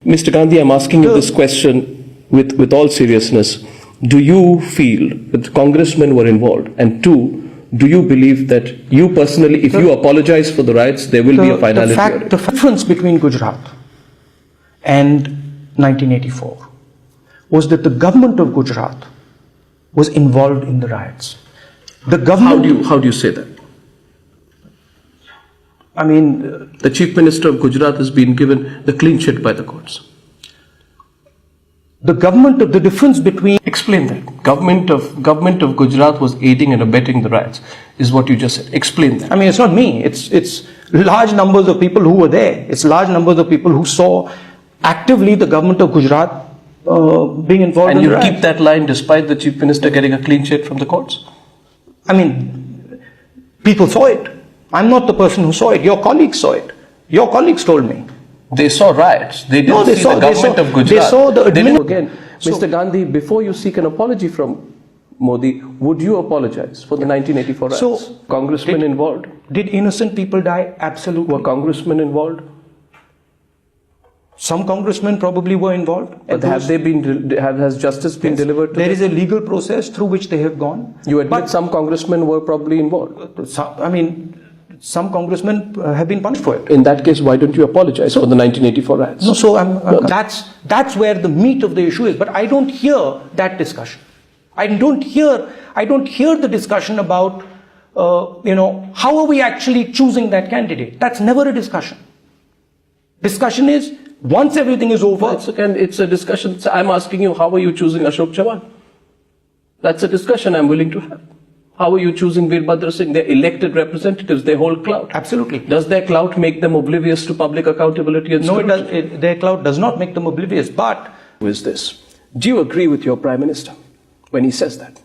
Mr. Gandhi, I'm asking you this question with all seriousness. Do you feel that congressmen were involved? And two, do you believe that you personally, if you apologize for the riots, there will be a finality? The difference between Gujarat and 1984 was that the government of Gujarat was involved in the riots. The government. How do you say that? I mean, the Chief Minister of Gujarat has been given the clean sheet by the courts. The difference between. Explain that. Government of Gujarat was aiding and abetting the riots, is what you just said. Explain that. I mean, it's not me. It's large numbers of people who were there. It's large numbers of people who saw actively the government of Gujarat being involved in the riots. And you keep that line despite the Chief Minister getting a clean sheet from the courts? I mean, people saw it. I'm not the person who saw it. Your colleagues saw it. Your colleagues told me. They saw riots. They didn't see the government of Gujarat. They saw the again, Mr. Gandhi, before you seek an apology from Modi, would you apologize for the 1984 riots? So, congressmen involved? Did innocent people die? Absolutely. Were congressmen involved? Some congressmen probably were involved. But has justice been delivered to them? There is a legal process through which they have gone. You admit some congressmen were probably involved? Some congressmen have been punished for it. In that case, why don't you apologize for the 1984 riots? No, that's where the meat of the issue is. But I don't hear that discussion. I don't hear the discussion about how are we actually choosing that candidate. That's never a discussion. Discussion is once everything is over. It's a discussion. I'm asking you, how are you choosing Ashok Chavan? That's a discussion I'm willing to have. How are you choosing Veerbhadra Singh? They're elected representatives. They hold clout. Absolutely. Does their clout make them oblivious to public accountability and scrutiny? No, their clout does not make them oblivious. But who is this? Do you agree with your Prime Minister when he says that?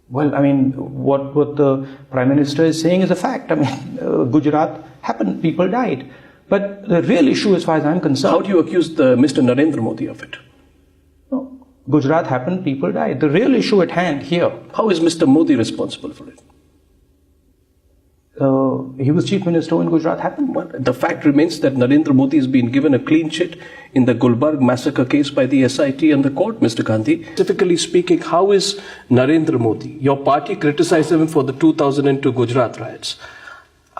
Well, I mean, what the Prime Minister is saying is a fact. I mean, Gujarat happened. People died. But the real issue, as far as I'm concerned. How do you accuse Mr. Narendra Modi of it? No. Gujarat happened, people died. The real issue at hand here. How is Mr. Modi responsible for it? He was Chief Minister when Gujarat happened. Well, the fact remains that Narendra Modi has been given a clean sheet in the Gulbarg massacre case by the SIT and the court, Mr. Gandhi. Specifically speaking, how is Narendra Modi? Your party criticized him for the 2002 Gujarat riots.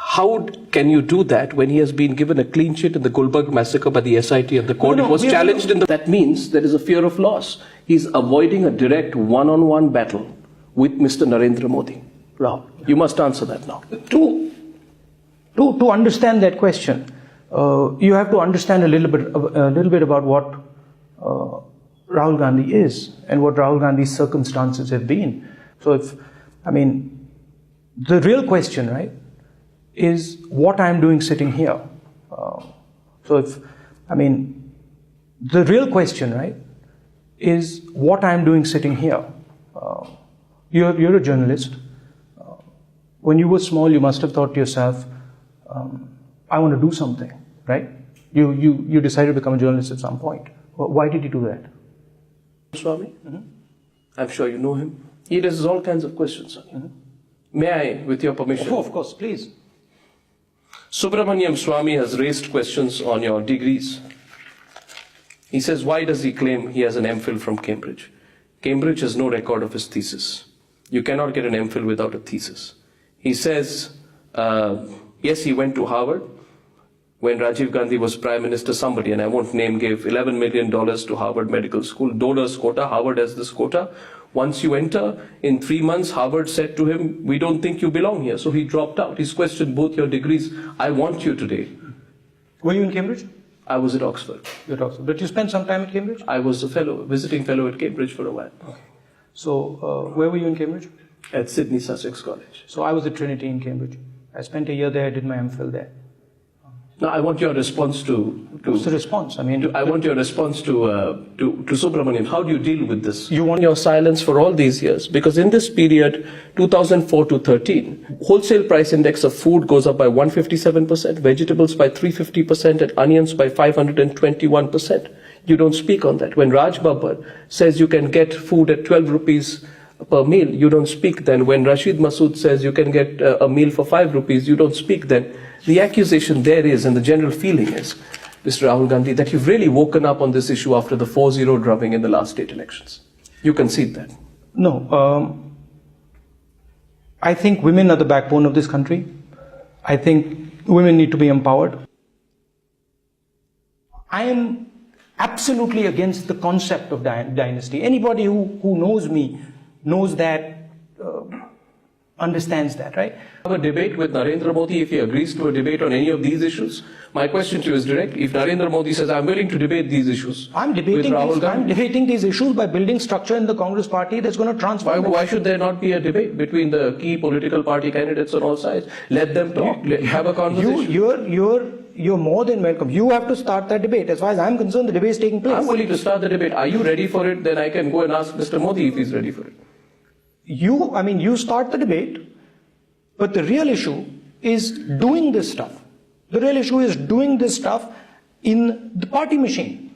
How can you do that when he has been given a clean sheet in the Gulbarg massacre by the SIT and the court? It was challenged in the... That means there is a fear of loss. He's avoiding a direct one-on-one battle with Mr. Narendra Modi. Rahul, you must answer that now. To understand that question, you have to understand a little bit about what Rahul Gandhi is and what Rahul Gandhi's circumstances have been. So the real question, right, is what I'm doing sitting here. The real question, right, is what I'm doing sitting here. You're a journalist. When you were small, you must have thought to yourself, I want to do something, right? You decided to become a journalist at some point. Why did you do that? Swami? Mm-hmm. I'm sure you know him. He raises all kinds of questions. Mm-hmm. May I, with your permission? Oh, of course, please. Subramaniam Swami has raised questions on your degrees. He says, why does he claim he has an MPhil from Cambridge? Cambridge has no record of his thesis. You cannot get an MPhil without a thesis. He says, yes, he went to Harvard. When Rajiv Gandhi was Prime Minister, somebody, and I won't name, gave $11 million to Harvard Medical School. Donors quota, Harvard has this quota. Once you enter, in 3 months, Harvard said to him, we don't think you belong here. So he dropped out. He's questioned both your degrees. I want you today. Were you in Cambridge? I was at Oxford. You at Oxford. But you spent some time at Cambridge? I was a visiting fellow at Cambridge for a while. Okay. So, where were you in Cambridge? At Sydney Sussex College. So I was at Trinity in Cambridge. I spent a year there, I did my MPhil there. Now, I want your response to what's the response? I want your response to Subramanian. How do you deal with this? You want your silence for all these years, because in this period, 2004 to 13, wholesale price index of food goes up by 157%, vegetables by 350%, and onions by 521%. You don't speak on that. When Raj Babbar says you can get food at 12 rupees per meal, you don't speak then. When Rashid Masood says you can get a meal for 5 rupees, you don't speak then. The accusation there is, and the general feeling is, Mr. Rahul Gandhi, that you've really woken up on this issue after the 4-0 drubbing in the last state elections? You concede that? No. I think women are the backbone of this country. I think women need to be empowered. I am absolutely against the concept of dynasty. Anybody who knows me knows that, understands that, right? Have a debate with Narendra Modi if he agrees to a debate on any of these issues. My question to you is direct. If Narendra Modi says, I'm willing to debate these issues, I'm debating these issues by building structure in the Congress party that's going to transform. Why should there not be a debate between the key political party candidates on all sides? Let them talk, have a conversation. You're more than welcome. You have to start that debate. As far as I'm concerned, the debate is taking place. I'm willing to start the debate. Are you ready for it? Then I can go and ask Mr. Modi if he's ready for it. You start the debate, but the real issue is doing this stuff. The real issue is doing this stuff in the party machine.